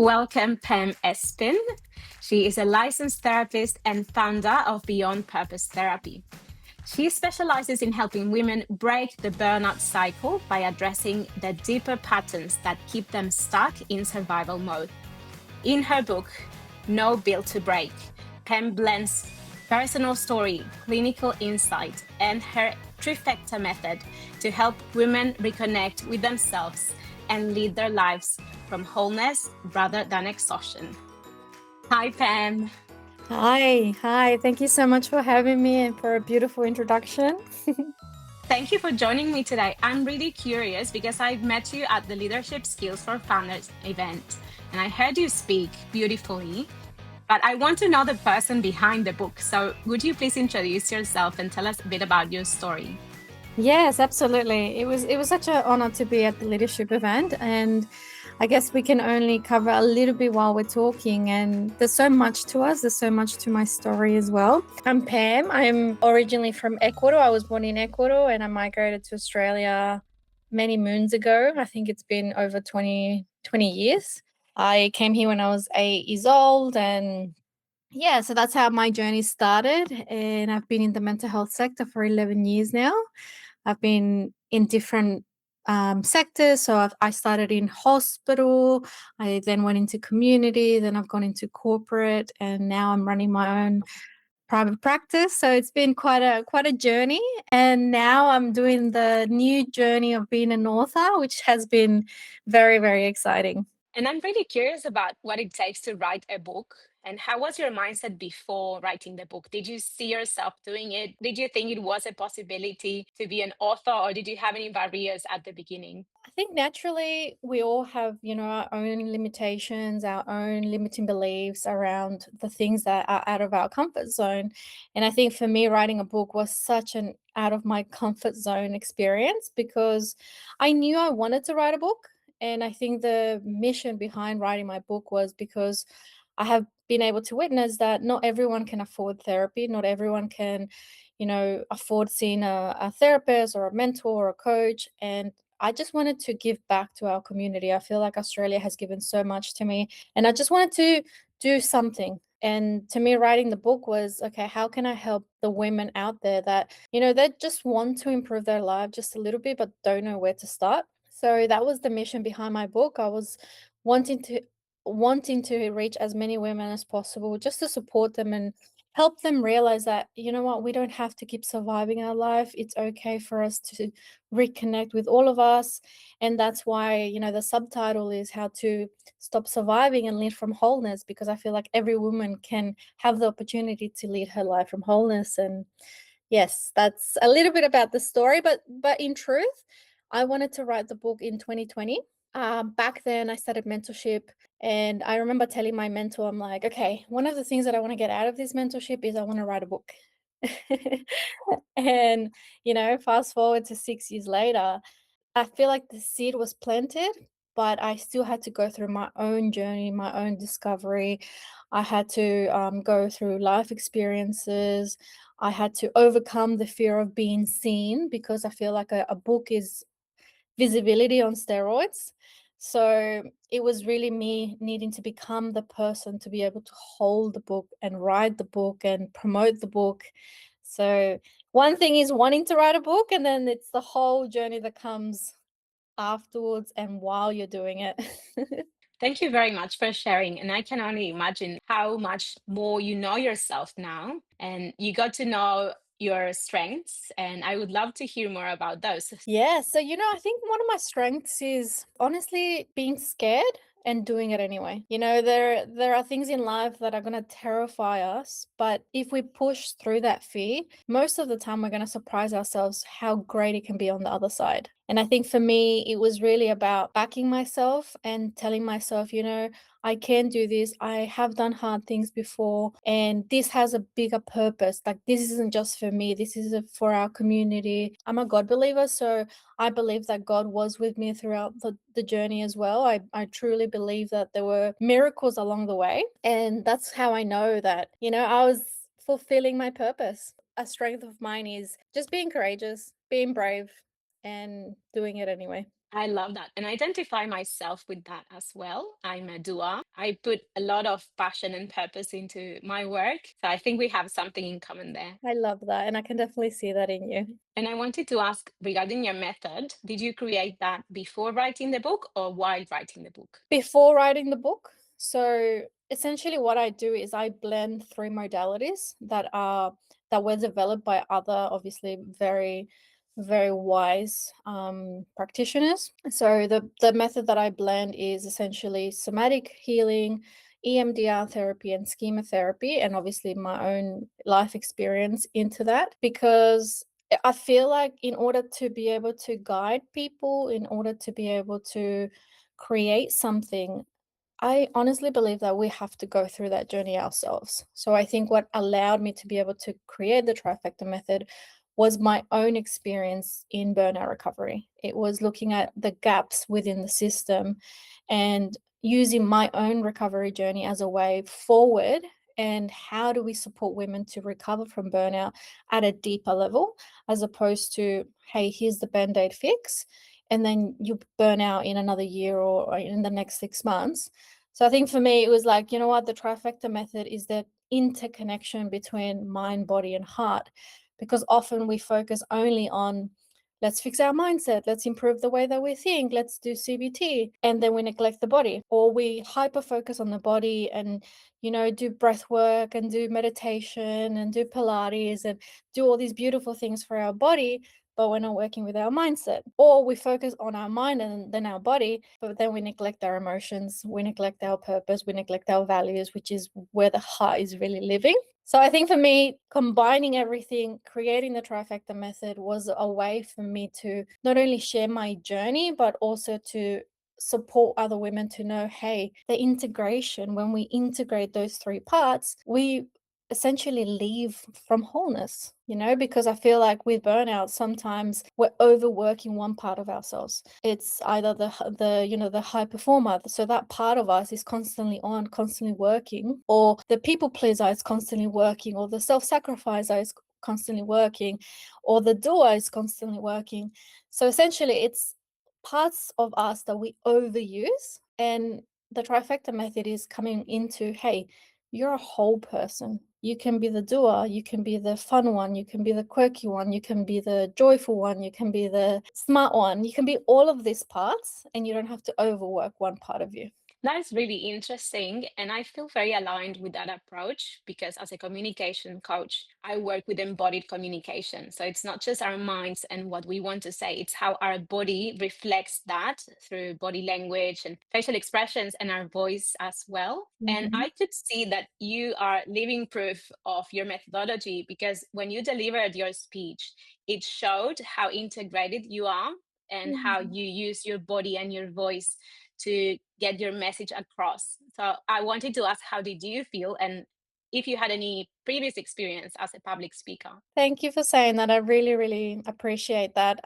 Welcome, Pam Espin. She is a licensed therapist and founder of Beyond Purpose Therapy. She specializes in helping women break the burnout cycle by addressing the deeper patterns that keep them stuck in survival mode. In her book, No Built to Break, Pam blends personal story, clinical insight, and her trifecta method to help women reconnect with themselves and lead their lives from wholeness rather than exhaustion. Hi, Pam. Hi. Thank you so much for having me and for a beautiful introduction. Thank you for joining me today. I'm really curious because I met you at the Leadership Skills for Founders event and I heard you speak beautifully. But I want to know the person behind the book. So, would you please introduce yourself and tell us a bit about your story? Yes, absolutely. It was such an honor to be at the leadership event, and I guess we can only cover a little bit while we're talking, and there's so much to us. There's so much to my story as well. I'm Pam. I'm originally from Ecuador. I was born in Ecuador and I migrated to Australia many moons ago. I think it's been over 20 years. I came here when I was 8 years old, and yeah, so that's how my journey started. And I've been in the mental health sector for 11 years now. I've been in different sectors. So I started in hospital, I then went into community, then I've gone into corporate, and now I'm running my own private practice. So it's been quite a journey. And now I'm doing the new journey of being an author, which has been very, very exciting. And I'm really curious about what it takes to write a book. And how was your mindset before writing the book? Did you see yourself doing it? Did you think it was a possibility to be an author, or did you have any barriers at the beginning? I think naturally we all have, our own limitations, our own limiting beliefs around the things that are out of our comfort zone. And I think for me, writing a book was such an out of my comfort zone experience because I knew I wanted to write a book. And I think the mission behind writing my book was because I have been able to witness that not everyone can afford therapy, not everyone can, afford seeing a therapist or a mentor or a coach. And I just wanted to give back to our community. I feel like Australia has given so much to me, and I just wanted to do something. And to me, writing the book was okay, how can I help the women out there that, they just want to improve their life just a little bit, but don't know where to start? So that was the mission behind my book. I was wanting to wanting to reach as many women as possible just to support them and help them realize that, what, we don't have to keep surviving our life. It's okay for us to reconnect with all of us. And that's why, the subtitle is How to Stop Surviving and Lead from Wholeness, because I feel like every woman can have the opportunity to lead her life from wholeness. And yes, that's a little bit about the story, but in truth, I wanted to write the book in 2020. Back then, I started mentorship, and I remember telling my mentor, I'm like, okay, one of the things that I want to get out of this mentorship is I want to write a book. And, fast forward to 6 years later, I feel like the seed was planted, but I still had to go through my own journey, my own discovery. I had to go through life experiences. I had to overcome the fear of being seen because I feel like a book is visibility on steroids. So it was really me needing to become the person to be able to hold the book and write the book and promote the book. So one thing is wanting to write a book, and then it's the whole journey that comes afterwards and while you're doing it. Thank you very much for sharing. And I can only imagine how much more you know yourself now and you got to know your strengths. And I would love to hear more about those. Yeah, so I think one of my strengths is honestly being scared and doing it anyway. There are things in life that are going to terrify us, but if we push through that fear, most of the time we're going to surprise ourselves how great it can be on the other side. And I think for me, it was really about backing myself and telling myself, I can do this. I have done hard things before, and this has a bigger purpose. Like, this isn't just for me, this is for our community. I'm a God believer, so I believe that God was with me throughout the journey as well. I truly believe that there were miracles along the way. And that's how I know that, I was fulfilling my purpose. A strength of mine is just being courageous, being brave, and doing it anyway. I love that. And I identify myself with that as well. I'm a doer. I put a lot of passion and purpose into my work. So I think we have something in common there. I love that, and I can definitely see that in you. And I wanted to ask regarding your method, did you create that before writing the book or while writing the book? Before writing the book, so essentially what I do is I blend 3 modalities that were developed by other, obviously very, very wise, practitioners. So the method that I blend is essentially somatic healing, EMDR therapy, and schema therapy, and obviously my own life experience into that, because I feel like in order to be able to guide people, in order to be able to create something, I honestly believe that we have to go through that journey ourselves. So I think what allowed me to be able to create the trifecta method was my own experience in burnout recovery. It was looking at the gaps within the system and using my own recovery journey as a way forward. And how do we support women to recover from burnout at a deeper level, as opposed to, hey, here's the band aid fix, and then you burn out in another year or in the next 6 months. So I think for me, it was like, you know what, the trifecta method is that interconnection between mind, body, and heart. Because often we focus only on, let's fix our mindset, let's improve the way that we think, let's do CBT, and then we neglect the body, or we hyper focus on the body and, do breath work and do meditation and do Pilates and do all these beautiful things for our body, but we're not working with our mindset. Or we focus on our mind and then our body, but then we neglect our emotions, we neglect our purpose, we neglect our values, which is where the heart is really living. So I think for me, combining everything, creating the trifecta method was a way for me to not only share my journey, but also to support other women to know, hey, the integration, when we integrate those 3 parts, we essentially leave from wholeness, because I feel like with burnout, sometimes we're overworking one part of ourselves. It's either the high performer, so that part of us is constantly on, constantly working, or the people pleaser is constantly working, or the self-sacrificer is constantly working, or the doer is constantly working. So essentially it's parts of us that we overuse, and the trifecta method is coming into, hey, you're a whole person. You can be the doer, you can be the fun one, you can be the quirky one, you can be the joyful one, you can be the smart one. You can be all of these parts, and you don't have to overwork one part of you. That is really interesting. And I feel very aligned with that approach because as a communication coach, I work with embodied communication. So it's not just our minds and what we want to say, it's how our body reflects that through body language and facial expressions and our voice as well. And Mhm. I could see that you are living proof of your methodology because when you delivered your speech, it showed how integrated you are and how Mhm. you use your body and your voice to get your message across. So I wanted to ask, how did you feel? And if you had any previous experience as a public speaker? Thank you for saying that. I really, really appreciate that.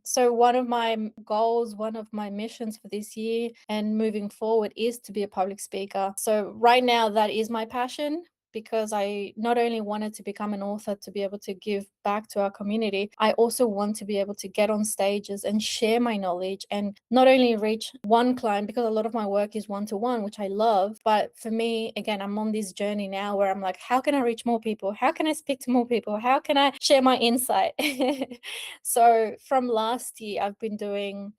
So one of my goals, one of my missions for this year and moving forward is to be a public speaker. So right now, that is my passion, because I not only wanted to become an author to be able to give back to our community, I also want to be able to get on stages and share my knowledge and not only reach one client, because a lot of my work is one to one, which I love. But for me, again, I'm on this journey now where I'm like, how can I reach more people? How can I speak to more people? How can I share my insight? So from last year, I've been doing,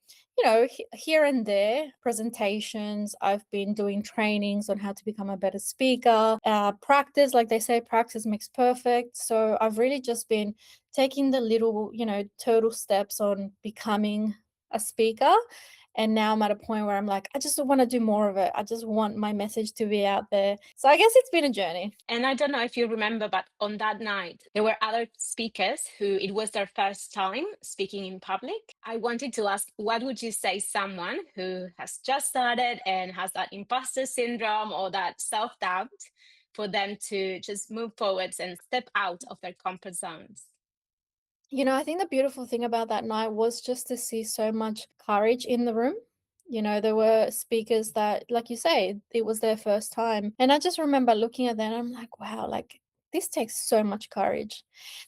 here and there presentations. I've been doing trainings on how to become a better speaker. Practice, like they say, practice makes perfect. So I've really just been taking the little, turtle steps on becoming a speaker. And now I'm at a point where I'm like, I just want to do more of it. I just want my message to be out there. So I guess it's been a journey. And I don't know if you remember, but on that night, there were other speakers who it was their first time speaking in public. I wanted to ask, what would you say someone who has just started and has that imposter syndrome or that self doubt for them to just move forwards and step out of their comfort zones? I think the beautiful thing about that night was just to see so much courage in the room. There were speakers that, like you say, it was their first time. And I just remember looking at them, I'm like, wow, like this takes so much courage.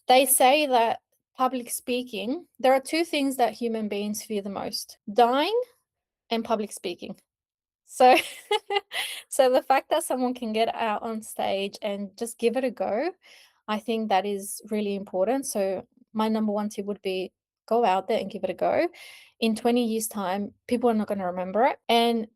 They say that public speaking, there are two things that human beings fear the most: dying and public speaking. So so the fact that someone can get out on stage and just give it a go, I think that is really important. So my number one tip would be go out there and give it a go. In 20 years' time, people are not going to remember it. And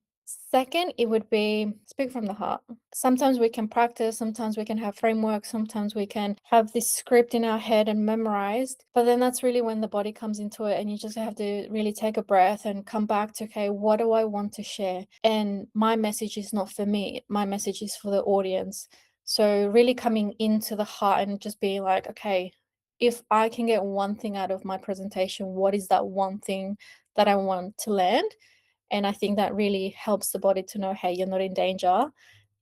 second, it would be speak from the heart. Sometimes we can practice, sometimes we can have frameworks, sometimes we can have this script in our head and memorized. But then that's really when the body comes into it, and you just have to really take a breath and come back to, okay, what do I want to share? And my message is not for me, my message is for the audience. So really coming into the heart and just being like, okay, if I can get one thing out of my presentation, what is that one thing that I want to land? And I think that really helps the body to know, hey, you're not in danger.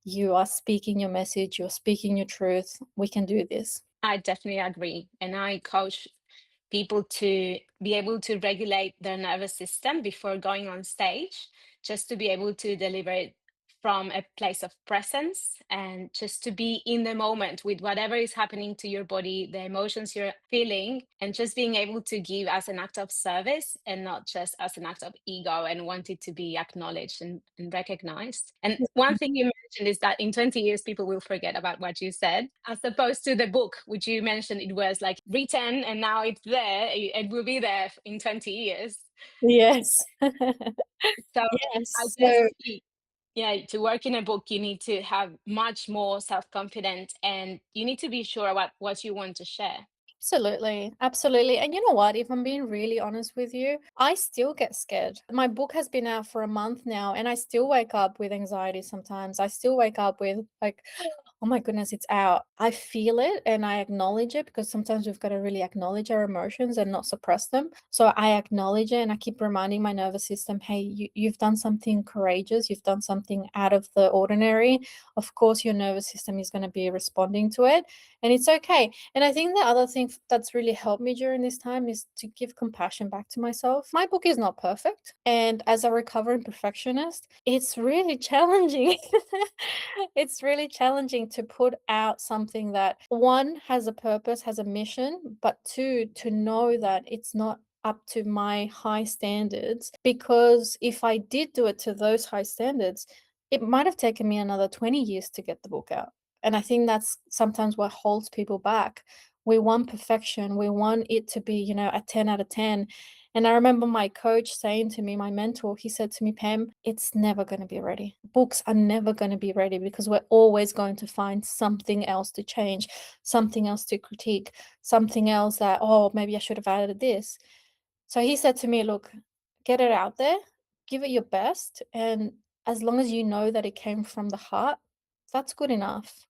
You are speaking your message, you're speaking your truth. We can do this. I definitely agree. And I coach people to be able to regulate their nervous system before going on stage, just to be able to deliver it from a place of presence and just to be in the moment with whatever is happening to your body, the emotions you're feeling, and just being able to give as an act of service and not just as an act of ego and want it to be acknowledged and recognized. And one thing you mentioned is that in 20 years, people will forget about what you said, as opposed to the book, which you mentioned it was like written and now it's there. It will be there in 20 years. Yes. So I Yes. guess, So yeah, to work in a book, you need to have much more self-confidence and you need to be sure about what you want to share. absolutely, absolutely. And you know what? If I'm being really honest with you, I still get scared. My book has been out for a month now, and I still wake up with anxiety sometimes. I still wake up with like, oh my goodness, it's out. I feel it and I acknowledge it, because sometimes we've got to really acknowledge our emotions and not suppress them. So I acknowledge it and I keep reminding my nervous system, hey, you've done something courageous, you've done something out of the ordinary. Of course, your nervous system is going to be responding to it, and it's okay. And I think the other thing that's really helped me during this time is to give compassion back to myself. My book is not perfect. And as a recovering perfectionist, it's really challenging. It's really challenging to put out something that, one, has a purpose, has a mission, but two, to know that it's not up to my high standards. Because if I did do it to those high standards, it might have taken me another 20 years to get the book out. And I think that's sometimes what holds people back. We want perfection. We want it to be, a 10 out of 10. And I remember my coach saying to me, my mentor, he said to me, Pam, it's never going to be ready. Books are never going to be ready, because we're always going to find something else to change, something else to critique, something else that, oh, maybe I should have added this. So he said to me, look, get it out there, give it your best. And as long as you know that it came from the heart, that's good enough.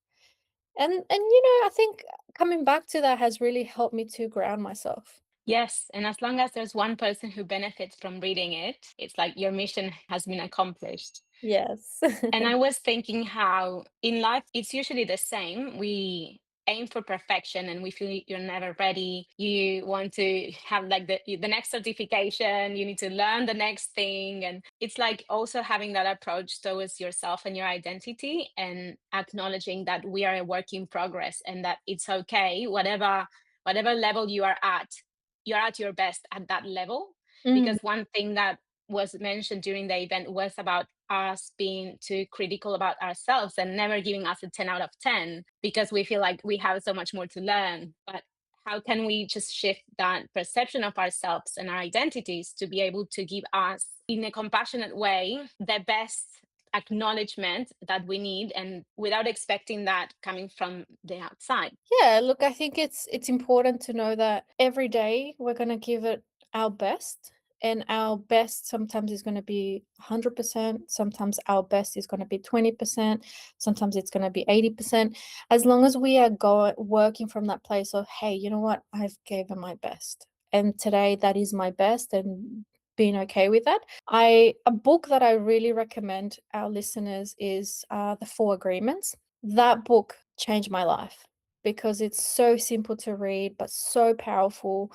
And I think coming back to that has really helped me to ground myself. Yes, and as long as there's one person who benefits from reading it, it's like your mission has been accomplished. Yes. And I was thinking how in life it's usually the same. We aim for perfection and we feel you're never ready. You want to have like the next certification, you need to learn the next thing. And it's like also having that approach towards yourself and your identity and acknowledging that we are a work in progress and that it's okay, whatever level you're at your best at that level. Mm, Because one thing that was mentioned during the event was about us being too critical about ourselves and never giving us a 10 out of 10 because we feel like we have so much more to learn. But how can we just shift that perception of ourselves and our identities to be able to give us, in a compassionate way, the best acknowledgement that we need and without expecting that coming from the outside? yeah, look, I think it's important to know that every day we're going to give it our best, and our best sometimes is going to be 100%, sometimes our best is going to be 20%, sometimes it's going to be 80%. As long as we are going working from that place of, hey, you know what? I've given my best. And today that is my best, and being okay with that. A book that I really recommend our listeners is The Four Agreements. That book changed my life, because it's so simple to read but so powerful,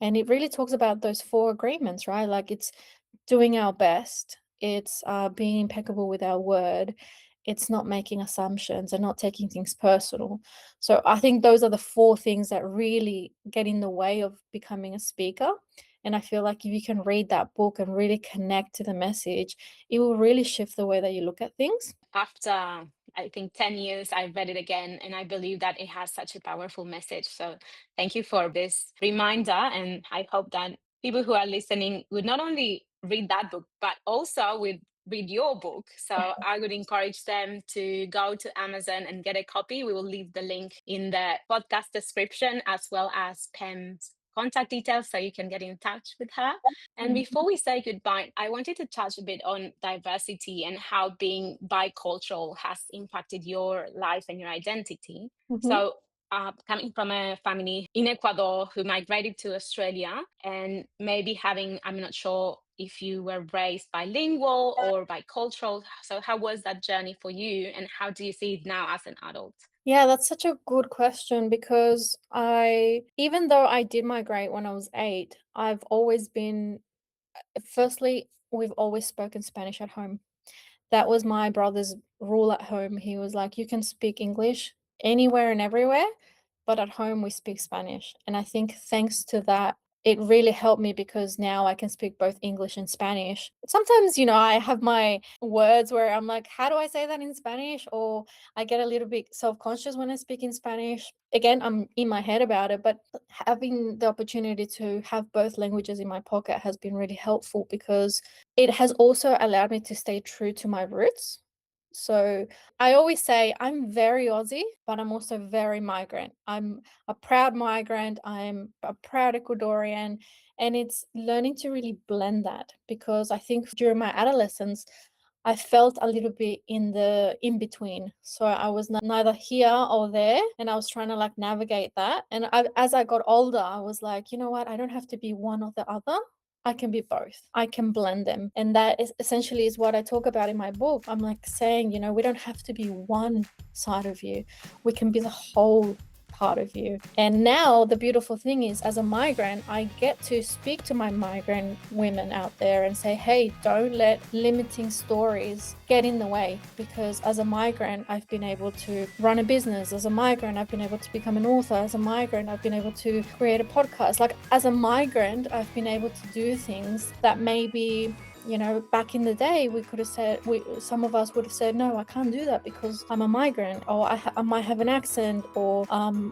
and it really talks about those four agreements, right? Like, it's doing our best, it's being impeccable with our word, it's not making assumptions and not taking things personal. So I think those are the 4 things that really get in the way of becoming a speaker. And I feel like if you can read that book and really connect to the message, it will really shift the way that you look at things. After I think 10 years, I read it again, and I believe that it has such a powerful message. So thank you for this reminder. And I hope that people who are listening would not only read that book, but also would read your book. So I would encourage them to go to Amazon and get a copy. We will leave the link in the podcast description, as well as Pam's contact details, so you can get in touch with her. And Mhm, before we say goodbye, I wanted to touch a bit on diversity and how being bicultural has impacted your life and your identity. mhm. So, coming from a family in Ecuador who migrated to Australia, and maybe having, I'm not sure if you were raised bilingual or bicultural. So, how was that journey for you, and how do you see it now as an adult? Yeah, that's such a good question because even though I did migrate when I was 8, I've always been, firstly, we've always spoken Spanish at home. That was my brother's rule at home. He was like, "You can speak English anywhere and everywhere, but at home we speak Spanish." And I think thanks to that, it really helped me because now I can speak both English and Spanish. Sometimes, I have my words where I'm like, how do I say that in Spanish? Or I get a little bit self-conscious when I speak in Spanish. Again, I'm in my head about it, but having the opportunity to have both languages in my pocket has been really helpful because it has also allowed me to stay true to my roots. So I always say I'm very Aussie, but I'm also very migrant. I'm a proud migrant. I'm a proud Ecuadorian. And it's learning to really blend that because I think during my adolescence, I felt a little bit in the in between. So I was neither here or there. And I was trying to like navigate that. And as I got older, I was like, you know what? I don't have to be one or the other. I can be both. I can blend them. And that is essentially is what I talk about in my book. I'm like saying, we don't have to be one side of you. We can be the whole part of you. And now the beautiful thing is, as a migrant, I get to speak to my migrant women out there and say, hey, don't let limiting stories get in the way. Because as a migrant, I've been able to run a business. As a migrant, I've been able to become an author. As a migrant, I've been able to create a podcast. Like as a migrant, I've been able to do things that maybe back in the day, we could have said, some of us would have said, no, I can't do that because I'm a migrant, or I might have an accent, or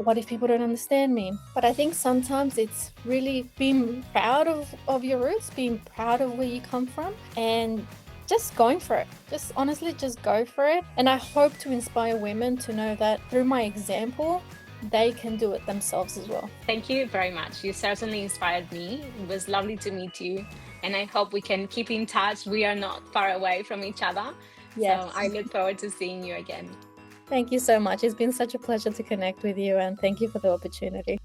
what if people don't understand me? But I think sometimes it's really being proud of your roots, being proud of where you come from, and just going for it. Just honestly, just go for it. And I hope to inspire women to know that through my example, they can do it themselves as well. Thank you very much. You certainly inspired me. It was lovely to meet you. And I hope we can keep in touch. We are not far away from each other. So Yes. I look forward to seeing you again. Thank you so much. It's been such a pleasure to connect with you, and thank you for the opportunity.